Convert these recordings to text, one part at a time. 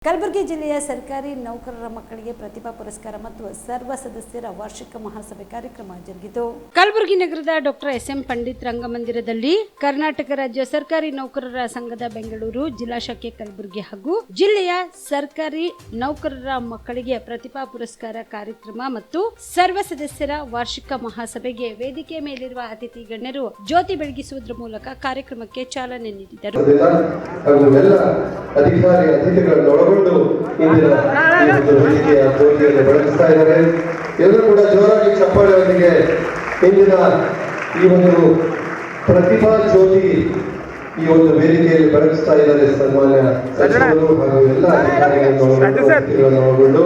ಕಲಬುರಗಿ ಜಿಲ್ಲೆಯ ಸರ್ಕಾರಿ ನೌಕರರ ಮಕ್ಕಳಿಗೆ ಪ್ರತಿಭಾ ಪುರಸ್ಕಾರ ಮತ್ತು ಸರ್ವ ಸದಸ್ಯರ ವಾರ್ಷಿಕ ಮಹಾಸಭೆ ಕಾರ್ಯಕ್ರಮ ಜರುಗಿತು. ಕಲಬುರಗಿ ನಗರದ ಡಾಕ್ಟರ್ ಎಸ್.ಎಂ. ಪಂಡಿತ್ ರಂಗಮಂದಿರದಲ್ಲಿ ಕರ್ನಾಟಕ ರಾಜ್ಯ ಸರ್ಕಾರಿ ನೌಕರರ ಸಂಘದ ಬೆಂಗಳೂರು ಜಿಲ್ಲಾ ಶಾಖೆ ಕಲಬುರಗಿ ಹಾಗೂ ಜಿಲ್ಲೆಯ ಸರ್ಕಾರಿ ನೌಕರರ ಮಕ್ಕಳಿಗೆ ಪ್ರತಿಭಾ ಪುರಸ್ಕಾರ ಕಾರ್ಯಕ್ರಮ ಮತ್ತು ಸರ್ವ ಸದಸ್ಯರ ವಾರ್ಷಿಕ ಮಹಾಸಭೆಗೆ ವೇದಿಕೆ ಮೇಲಿರುವ ಅತಿಥಿ ಗಣ್ಯರು ಜ್ಯೋತಿ ಬೆಳಗಿಸುವುದರ ಮೂಲಕ ಕಾರ್ಯಕ್ರಮಕ್ಕೆ ಚಾಲನೆ ನೀಡಿದರು. ಇಂದಿನ ವೇದಿಕೆಯ ಜ್ಯೋತಿಯನ್ನು ಬೆಳಗಿಸ್ತಾ ಇದ್ದಾರೆ. ಎಲ್ಲರೂ ಕೂಡ ಜೋರಾಗಿ ಚಪ್ಪಾಳೆಯೊಂದಿಗೆ ಇಂದಿನ ಈ ಒಂದು ಪ್ರತಿಭಾ ಜ್ಯೋತಿ ಈ ಒಂದು ವೇದಿಕೆಯಲ್ಲಿ ಬೆಳಗಿಸ್ತಾ ಇದ್ದಾರೆ. ಸನ್ಮಾನ್ಯ ಸಚಿವರು ಹಾಗೂ ಎಲ್ಲ ಅಧಿಕಾರಿಗಳನ್ನು ಒಳಗೊಂಡು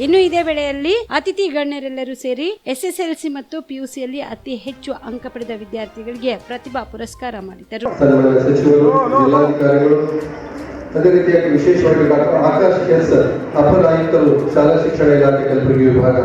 ಇನ್ನು ಇದೇ ವೇಳೆಯಲ್ಲಿ ಅತಿಥಿ ಗಣ್ಯರೆಲ್ಲರೂ ಸೇರಿ ಎಸ್ಎಸ್ಎಲ್ಸಿ ಮತ್ತು ಪಿಯುಸಿಯಲ್ಲಿ ಅತಿ ಹೆಚ್ಚು ಅಂಕ ಪಡೆದ ವಿದ್ಯಾರ್ಥಿಗಳಿಗೆ ಪ್ರತಿಭಾ ಪುರಸ್ಕಾರ ಮಾಡಿದರು. ಸಚಿವರು, ಜಿಲ್ಲಾಧಿಕಾರಿಗಳು, ಅದೇ ರೀತಿಯಾಗಿ ವಿಶೇಷವಾಗಿ ಡಾಕ್ಟರ್ ಆಕಾಶ್ ಕೆಎಸ್ ಅಪರ ಆಯುಕ್ತರು, ಶಾಲಾ ಶಿಕ್ಷಣ ಇಲಾಖೆ ಕಲಬುರಗಿ ವಿಭಾಗ,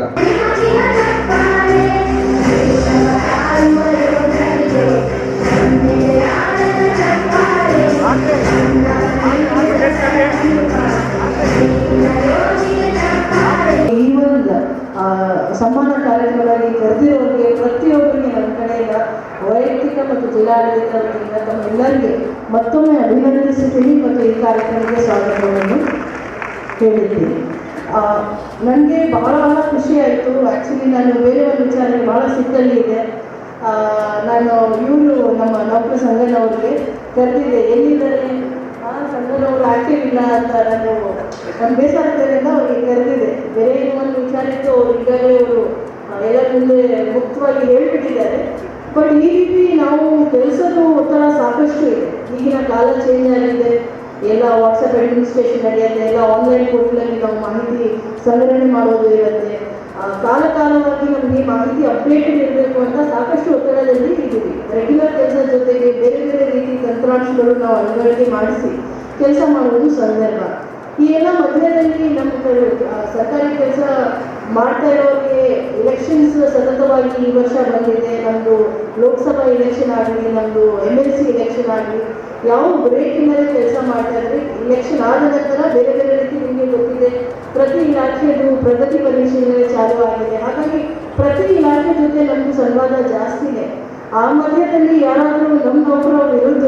ಸನ್ಮಾನ ಕಾರ್ಯಕ್ರಮದಲ್ಲಿ ಕರೆದಿರೋರಿಗೆ ಪ್ರತಿಯೊಬ್ಬರಿಗೆ ನಮ್ಮ ಕಡೆಯಿಂದ ವೈಯಕ್ತಿಕ ಮತ್ತು ಜಿಲ್ಲಾಡಳಿತ ವತಿಯಿಂದ ತಮ್ಮೆಲ್ಲರಿಗೆ ಮತ್ತೊಮ್ಮೆ ಅಭಿನಂದಿಸುತ್ತೀನಿ ಮತ್ತು ಈ ಕಾರ್ಯಕ್ರಮಕ್ಕೆ ಸ್ವಾಗತವನ್ನು ಹೇಳಿದ್ದೀನಿ. ನನಗೆ ಬಹಳ ಖುಷಿ ಆಯಿತು. ಆ್ಯಕ್ಚುಲಿ ನಾನು ಬೇರೆ ಒಂದು ವಿಚಾರಕ್ಕೆ ಭಾಳ ಸಿಟ್ಟಲ್ಲಿ ಇದೆ. ನಾನು ಇವರು ನಮ್ಮ ನೌಕರ ಸಂಘನವ್ರಿಗೆ ಕರೆದಿದ್ದೆ, ಎಲ್ಲಿದ್ದಾರೆ ಸಂಘದವರು ಆಕ್ಟಿವ್ ಇಲ್ಲ ಅಂತ ನಾನು ಒಂದು ಬೇಸರದಿಂದ ಅವ್ರಿಗೆ ಕರೆದಿದೆ. ಬೇರೆ ಒಂದು ವಿಚಾರಕ್ಕೆ ಅವರು ಈಗಾಗಲೇ ಅವರು ಎಲ್ಲ ಮುಂದೆ ಮುಕ್ತವಾಗಿ ಹೇಳಿಬಿಟ್ಟಿದ್ದಾರೆ. ಬಟ್ ಈ ರೀತಿ ನಾವು ಕೆಲಸದ ಒತ್ತಡ ಸಾಕಷ್ಟು ಇದೆ. ಈಗಿನ ಕಾಲ ಚೇಂಜ್ ಆಗಿದೆ. ಎಲ್ಲ ವಾಟ್ಸಪ್ ಅಡ್ಮಿನಿಸ್ಟ್ರೇಷನ್ ನಡೆಯುತ್ತೆ, ಎಲ್ಲ ಆನ್ಲೈನ್ ಪೋರ್ಟಲಲ್ಲಿ ನಾವು ಮಾಹಿತಿ ಸಂಗ್ರಹಣೆ ಮಾಡೋದು ಇರುತ್ತೆ. ಕಾಲಕಾಲವಾಗಿ ನಮಗೆ ಮಾಹಿತಿ ಅಪ್ಡೇಟೆಡ್ ಇರಬೇಕು ಅಂತ ಸಾಕಷ್ಟು ಒತ್ತಡದಲ್ಲಿ ಇದ್ದೀವಿ. ರೆಗ್ಯುಲರ್ ಕೆಲಸದ ಜೊತೆಗೆ ಬೇರೆ ಬೇರೆ ರೀತಿ ತಂತ್ರಾಂಶಗಳು ನಾವು ಅಳವಡಿಕೆ ಮಾಡಿಸಿ ಕೆಲಸ ಮಾಡುವುದು ಸಂದರ್ಭ. ಈ ಎಲ್ಲ ಮಧ್ಯದಲ್ಲಿ ನಮ್ಮ ಸರ್ಕಾರಿ ಕೆಲಸ ಮಾಡ್ತಾ ಇರೋರಿಗೆ ಎಲೆಕ್ಷನ್ಸ್ ಸತತವಾಗಿ ಈ ವರ್ಷ ಬಂದಿದೆ. ನಮ್ಮದು ಲೋಕಸಭಾ ಎಲೆಕ್ಷನ್ ಆಗಲಿ, ನಮ್ಮದು MLC ಎಲೆಕ್ಷನ್ ಆಗಲಿ, ಯಾವ ಬ್ರೇಕ್ ಇಲ್ಲದೆ ಕೆಲಸ ಮಾಡ್ತಾ ಇದ್ರೆ ಎಲೆಕ್ಷನ್ ಆದ ನಂತರ ಬೇರೆ ಬೇರೆ ರೀತಿ ನಿಮಗೆ ಗೊತ್ತಿದೆ, ಪ್ರತಿ ಇಲಾಖೆಯದು ಪ್ರಗತಿ ಪರಿಶೀಲನೆ ಚಾಲೂ ಆಗಿದೆ. ಹಾಗಾಗಿ ಪ್ರತಿ ಇಲಾಖೆ ಜೊತೆ ನಮ್ಮದು ಸಂವಾದ ಜಾಸ್ತಿನೇ. ಆ ಮಧ್ಯದಲ್ಲಿ ಯಾರಾದರೂ ನಮ್ಮ ನೌಕರರ ವಿರುದ್ಧ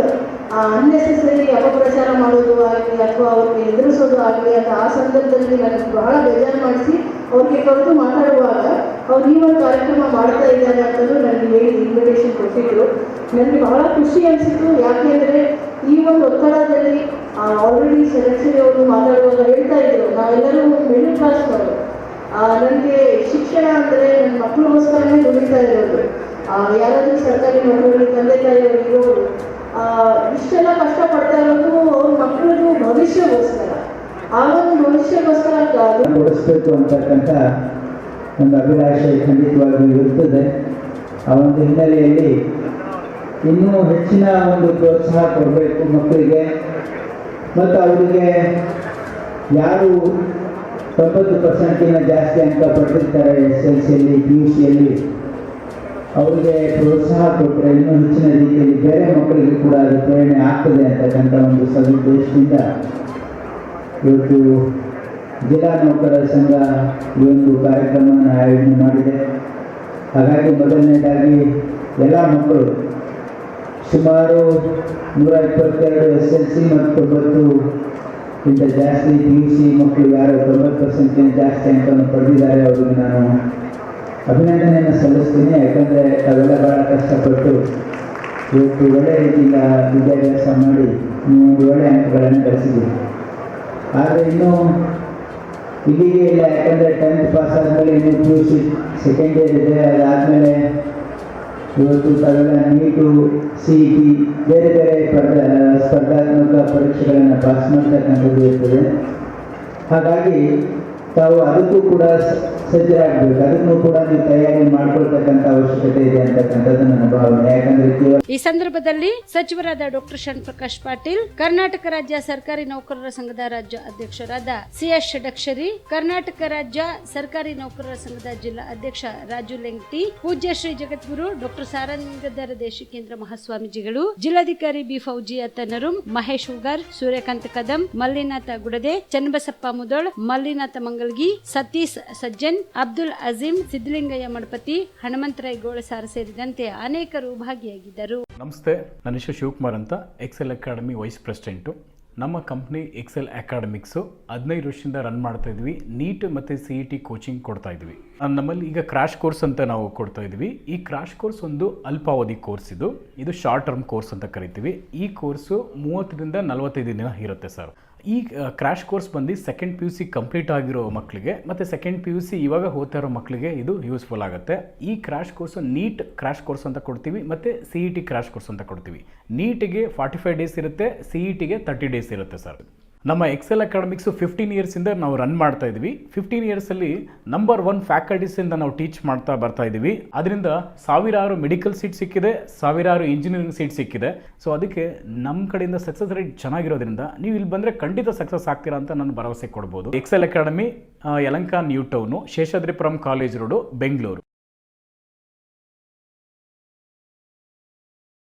ಅನ್ನೆಸೆಸರಿ ಅಪಪ್ರಚಾರ ಮಾಡೋದು ಆಗಲಿ ಅಥವಾ ಅವ್ರಿಗೆ ಎದುರಿಸೋದು ಆಗಲಿ ಅಂತ ಆ ಸಂದರ್ಭದಲ್ಲಿ ನನಗೆ ಬಹಳ ಬೇಜಾರು ಮಾಡಿಸಿ ಅವ್ರಿಗೆ ಕರೆದು ಮಾತಾಡುವಾಗ ಅವ್ರು ಈ ಒಂದು ಕಾರ್ಯಕ್ರಮ ಮಾಡ್ತಾ ಇದ್ದಾರೆ ಅಂತಲೂ ನನಗೆ ಹೇಳಿ ಇನ್ವಿಟೇಷನ್ ಕೊಟ್ಟಿದ್ರು. ನನಗೆ ಬಹಳ ಖುಷಿ ಅನಿಸಿತು. ಯಾಕೆಂದರೆ ಈ ಒಂದು ಒತ್ತಡದಲ್ಲಿ ಆಲ್ರೆಡಿ ಸೆಲೆಕ್ಷನ್ ಅವರು ಮಾತಾಡುವಾಗ ಹೇಳ್ತಾ ಇದ್ರು, ನಾವೆಲ್ಲರೂ ಮಿಡಲ್ ಕ್ಲಾಸ್ನವರು, ನನಗೆ ಶಿಕ್ಷಣ ಅಂದರೆ ನನ್ನ ಮಕ್ಕಳಿಗೋಸ್ಕರನೇ ದುಡಿತಾ ಇರೋದು. ಯಾರಾದರೂ ಸರ್ಕಾರಿ ನೌಕರರಿಗೆ ತಂದೆ ತಾಯಿಯವರು ಇರೋರು ಇಷ್ಟೆಲ್ಲ ಕಷ್ಟಪಡ್ತಾ ಇರೋದು ಅವ್ರ ಮಕ್ಕಳದು ಭವಿಷ್ಯಕ್ಕೋಸ್ಕರ, ಆ ಒಂದು ಭವಿಷ್ಯಕ್ಕೋಸ್ಕರ ಕೊಡಿಸ್ಬೇಕು ಅಂತಕ್ಕಂಥ ಒಂದು ಅಭಿಲಾಷೆ ಖಂಡಿತವಾಗಿಯೂ ಇರ್ತದೆ. ಆ ಒಂದು ಹಿನ್ನೆಲೆಯಲ್ಲಿ ಇನ್ನೂ ಹೆಚ್ಚಿನ ಒಂದು ಪ್ರೋತ್ಸಾಹ ಕೊಡಬೇಕು ಮಕ್ಕಳಿಗೆ. ಮತ್ತು ಅವರಿಗೆ ಯಾರು 90% ಜಾಸ್ತಿ ಅಂಕ ಪಡೆದಿರ್ತಾರೆ SSLCಯಲ್ಲಿ, PUCಯಲ್ಲಿ, ಅವರಿಗೆ ಪ್ರೋತ್ಸಾಹ ಕೊಟ್ಟರೆ ಇನ್ನೂ ಹೆಚ್ಚಿನ ರೀತಿಯಲ್ಲಿ ಬೇರೆ ಮಕ್ಕಳಿಗೆ ಕೂಡ ಅದು ಪ್ರೇರಣೆ ಆಗ್ತದೆ ಅಂತಕ್ಕಂಥ ಒಂದು ಸದುದ್ದೇಶದಿಂದ ಇವತ್ತು ಜಿಲ್ಲಾ ನೌಕರರ ಸಂಘ ಈ ಒಂದು ಕಾರ್ಯಕ್ರಮವನ್ನು ಆಯೋಜನೆ ಮಾಡಿದೆ. ಹಾಗಾಗಿ ಮೊದಲನೇದಾಗಿ ಎಲ್ಲ ಮಕ್ಕಳು ಸುಮಾರು 122 SSLC ಮತ್ತು 90ಕ್ಕಿಂತ ಜಾಸ್ತಿ PUC ಮಕ್ಕಳು ಯಾರು 90% ಜಾಸ್ತಿ ಅಂಕವನ್ನು ಪಡೆದಿದ್ದಾರೆ ಅವರಿಗೆ ನಾನು ಅಭಿನಂದನೆಯನ್ನು ಸಲ್ಲಿಸ್ತೀನಿ. ಯಾಕಂದರೆ ತಾವೆಲ್ಲ ಭಾಳ ಕಷ್ಟಪಟ್ಟು ಇವತ್ತು ಒಳ್ಳೆಯ ರೀತಿಯಿಂದ ವಿದ್ಯಾಭ್ಯಾಸ ಮಾಡಿ ನೀವು ಒಳ್ಳೆಯ ಅಂಕಗಳನ್ನು ಗಳಿಸಿದ್ದೀವಿ. ಆದರೆ ಇನ್ನೂ ಇಲ್ಲಿಗೆ ಇಲ್ಲ. ಯಾಕಂದರೆ 10th ಪಾಸ್ ಆದಮೇಲೆ ಇನ್ನೂ PUC ಸೆಕೆಂಡ್ ಇಯರ್ ಇದೆ. ಅದಾದಮೇಲೆ ಇವತ್ತು ತಾವೆಲ್ಲ ನೀಟು, CET ಬೇರೆ ಬೇರೆ ಸ್ಪರ್ಧಾತ್ಮಕ ಪರೀಕ್ಷೆಗಳನ್ನು ಪಾಸ್ ಮಾಡ್ತಕ್ಕಂಥದ್ದು ಇರ್ತದೆ. ಹಾಗಾಗಿ ತಾವು ಅದಕ್ಕೂ ಕೂಡ ಸಜ್ಜರಾಗಬೇಕು. ಅದನ್ನು ಕೂಡ ನೀವು ತಯಾರಿ ಮಾಡ್ಕೊಳ್ತಕ್ಕಂಥ ಅವಶ್ಯಕತೆ ಇದೆ ಅಂತಕ್ಕಂಥದ್ದು ನನ್ನ ಭಾವನೆ. ಯಾಕಂದ್ರೆ ಕೇವಲ ಈ ಸಂದರ್ಭದಲ್ಲಿ ಸಚಿವರಾದ ಡಾಕ್ಟರ್ ಶರಣಪ್ರಕಾಶ್ ಪಾಟೀಲ್, ಕರ್ನಾಟಕ ರಾಜ್ಯ ಸರ್ಕಾರಿ ನೌಕರರ ಸಂಘದ ರಾಜ್ಯ ಅಧ್ಯಕ್ಷರಾದ ಸಿಎಸ್ ಷಡಕ್ಷರಿ, ಕರ್ನಾಟಕ ರಾಜ್ಯ ಸರ್ಕಾರಿ ನೌಕರರ ಸಂಘದ ಜಿಲ್ಲಾ ಅಧ್ಯಕ್ಷ ರಾಜು ಲೆಂಗಟಿ, ಪೂಜ್ಯ ಶ್ರೀ ಜಗದ್ಗುರು ಡಾಕ್ಟರ್ ಸಾರಂಗಧರ ದೇಶಿಕೇಂದ್ರ ಮಹಾಸ್ವಾಮೀಜಿಗಳು, ಜಿಲ್ಲಾಧಿಕಾರಿ ಬಿ ಫೌಜಿಯಾ ತನ್ನರುಂ, ಮಹೇಶ್ ಹುಗಾರ್, ಸೂರ್ಯಕಾಂತ್ ಕದಂ, ಮಲ್ಲಿನಾಥ ಗುಡದೆ, ಚನ್ನಬಸಪ್ಪ ಮುದೋಳ್, ಮಲ್ಲಿನಾಥ ಮಂಗಲ್ಗಿ, ಸತೀಶ್ ಸಜ್ಜನ್, ಅಬ್ದುಲ್ ಅಜೀಂ, ಸಿದ್ದಲಿಂಗಯ್ಯ ಮಡಪತಿ, ಹನುಮಂತರಾಯ್ ಗೋಳಸಾರ ಸೇರಿದಂತೆ ಅನೇಕರು ಭಾಗಿಯಾಗಿದ್ದರು. ನಮಸ್ತೆ, ನನ್ನ ಹೆಸರು ಶಿವಕುಮಾರ್ ಅಂತ, ಎಕ್ಸೆಲ್ ಅಕಾಡೆಮಿ ವೈಸ್ ಪ್ರೆಸಿಡೆಂಟು. ನಮ್ಮ ಕಂಪ್ನಿ ಎಕ್ಸೆಲ್ ಅಕಾಡೆಮಿಕ್ಸು 15 ವರ್ಷದಿಂದ ರನ್ ಮಾಡ್ತಾ ಇದ್ವಿ. ನೀಟ್ ಮತ್ತು CET ಕೋಚಿಂಗ್ ಕೊಡ್ತಾ ಇದ್ವಿ. ನಮ್ಮಲ್ಲಿ ಈಗ ಕ್ರಾಶ್ ಕೋರ್ಸ್ ಅಂತ ನಾವು ಕೊಡ್ತಾ ಇದ್ವಿ. ಈ ಕ್ರಾಶ್ ಕೋರ್ಸ್ ಒಂದು ಅಲ್ಪಾವಧಿ ಕೋರ್ಸ್. ಇದು ಶಾರ್ಟ್ ಟರ್ಮ್ ಕೋರ್ಸ್ ಅಂತ ಕರಿತೀವಿ. ಈ ಕೋರ್ಸು 30ರಿಂದ 45 ದಿನ ಇರುತ್ತೆ ಸರ್. ಈ ಕ್ರಾಶ್ ಕೋರ್ಸ್ ಬಂದು ಸೆಕೆಂಡ್ PUC ಕಂಪ್ಲೀಟ್ ಆಗಿರೋ ಮಕ್ಕಳಿಗೆ ಮತ್ತು ಸೆಕೆಂಡ್ PUC ಇವಾಗ ಓದ್ತಾ ಇರೋ ಮಕ್ಕಳಿಗೆ ಇದು ಯೂಸ್ಫುಲ್ ಆಗುತ್ತೆ. ಈ crash course NEET crash course ಅಂತ ಕೊಡ್ತೀವಿ ಮತ್ತು CET ಕ್ರಾಶ್ ಕೋರ್ಸ್ ಅಂತ ಕೊಡ್ತೀವಿ. ನೀಟಿಗೆ 45 ಡೇಸ್ ಇರುತ್ತೆ, CETಗೆ 30 ಡೇಸ್ ಇರುತ್ತೆ ಸರ್. ನಮ್ಮ ಎಕ್ಸೆಲ್ ಅಕಾಡೆಮಿಕ್ಸು 15 ಇಯರ್ಸಿಂದ ನಾವು ರನ್ ಮಾಡ್ತಾ ಇದ್ವಿ. 15 ಇಯರ್ಸಲ್ಲಿ ನಂಬರ್ 1 ಫ್ಯಾಕಲ್ಟೀಸಿಂದ ನಾವು ಟೀಚ್ ಮಾಡ್ತಾ ಬರ್ತಾ ಇದ್ದೀವಿ. ಅದರಿಂದ ಸಾವಿರಾರು ಮೆಡಿಕಲ್ ಸೀಟ್ ಸಿಕ್ಕಿದೆ, ಸಾವಿರಾರು ಇಂಜಿನಿಯರಿಂಗ್ ಸೀಟ್ ಸಿಕ್ಕಿದೆ. ಸೊ ಅದಕ್ಕೆ ನಮ್ಮ ಕಡೆಯಿಂದ ಸಕ್ಸಸ್ ರೇಟ್ ಚೆನ್ನಾಗಿರೋದ್ರಿಂದ ನೀವು ಇಲ್ಲಿ ಬಂದರೆ ಖಂಡಿತ ಸಕ್ಸಸ್ ಆಗ್ತೀರಾ ಅಂತ ನಾನು ಭರವಸೆ ಕೊಡ್ಬೋದು. Excel academy Yelahanka new town, Seshadripuram college road, Bengaluru.